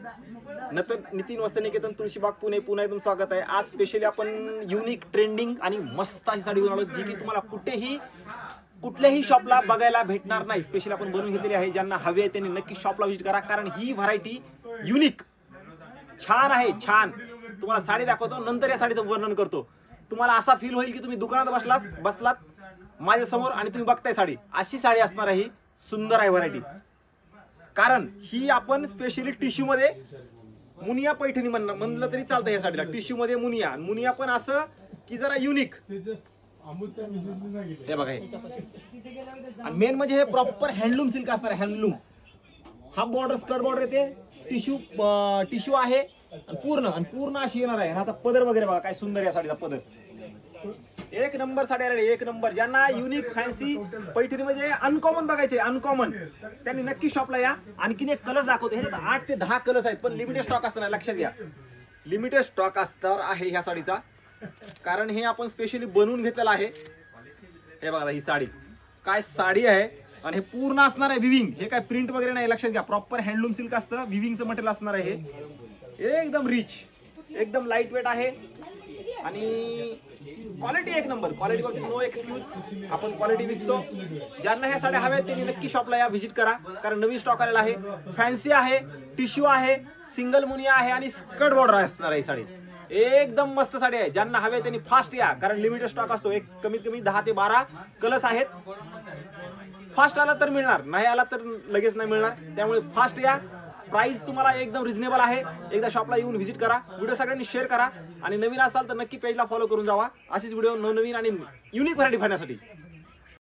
नंतर नितीन वस्त्रनिकेतन तुळशीबाग पुणे पुन्हा एकदम स्वागत आहे. आज स्पेशली आपण युनिक ट्रेंडिंग आणि मस्त अशी साडी घेऊन आलो जी की तुम्हाला कुठल्याही शॉपला बघायला भेटणार नाही. स्पेशली आपण बनवून घेतलेली आहे. ज्यांना हवे आहे त्यांनी नक्की शॉपला व्हिजिट करा, कारण ही व्हरायटी युनिक छान आहे. छान तुम्हाला साडी दाखवतो, नंतर या साडीचं वर्णन करतो. तुम्हाला असा फील होईल की तुम्ही दुकानात बसलात माझ्या समोर आणि तुम्ही बघताय साडी. अशी साडी असणार आहे. ही सुंदर आहे व्हरायटी, कारण ही आपण स्पेशली टिश्यू मध्ये मुनिया पैठणी म्हणलं तरी चालतं. या साडीला टिश्यू मध्ये मुनिया पण असं की जरा युनिक. हे बघा, आणि मेन म्हणजे हे प्रॉपर हँडलूम सिल्क असणार आहे. हँडलूम हा बॉर्डर स्कर्ट बॉर्डर येते, टिश्यू आहे पूर्ण अशी येणार आहे. आणि आता पदर वगैरे बघा काय सुंदर या साडीचा पदर. एक नंबर साडी आलेली, एक नंबर. ज्यांना युनिक फॅन्सी पैठणी म्हणजे अनकॉमन बघायचे, अनकॉमन, त्यांनी नक्की शॉपला या. आणखीन एक कलर दाखवतो. ह्याच्यात 8 ते 10 कलर्स आहेत, पण लिमिटेड स्टॉक असणार, लक्षात घ्या. लिमिटेड स्टॉक असणार आहे ह्या साडीचा, कारण हे आपण स्पेशली बनवून घेतलेलं आहे. हे बघा ही साडी काय साडी आहे. आणि हे पूर्ण असणार आहे विविंग. हे काय प्रिंट वगैरे नाही, लक्षात घ्या. प्रॉपर हँडलूम सिल्क असतं, विविंगचं मटेरियल असणार आहे. हे एकदम रिच, एकदम लाईट वेट आहे. आणि क्वालिटी एक नंबर. क्वालिटीवरती नो एक्सक्यूज. आपण क्वालिटी विकतो. ज्यांना ह्या साड्या हव्या त्यांनी नक्की शॉपला या, व्हिजिट करा, कारण नवीन स्टॉक आलेला आहे. फॅन्सी आहे, टिश्यू आहे, सिंगल मुनिया आहे आणि स्कर्ट बॉर्डर असणार आहे. साडी एकदम मस्त साडी आहे. ज्यांना हवे त्यांनी फास्ट या, कारण लिमिटेड स्टॉक असतो. एक कमीत कमी 10 ते 12 कलर्स आहेत. फास्ट आला तर मिळणार, नाही आला तर लगेच नाही मिळणार. त्यामुळे फास्ट या. प्राइस तुम्हाला एकदम रिझनेबल आहे. एकदा शॉपला येऊन व्हिजिट करा. व्हिडिओ सगळ्यांनी शेअर करा आणि नवीन असाल तर नक्की पेजला फॉलो करून जावा. अशीच व्हिडिओ नवनवीन आणि युनिक व्हरायटी पाहण्यासाठी.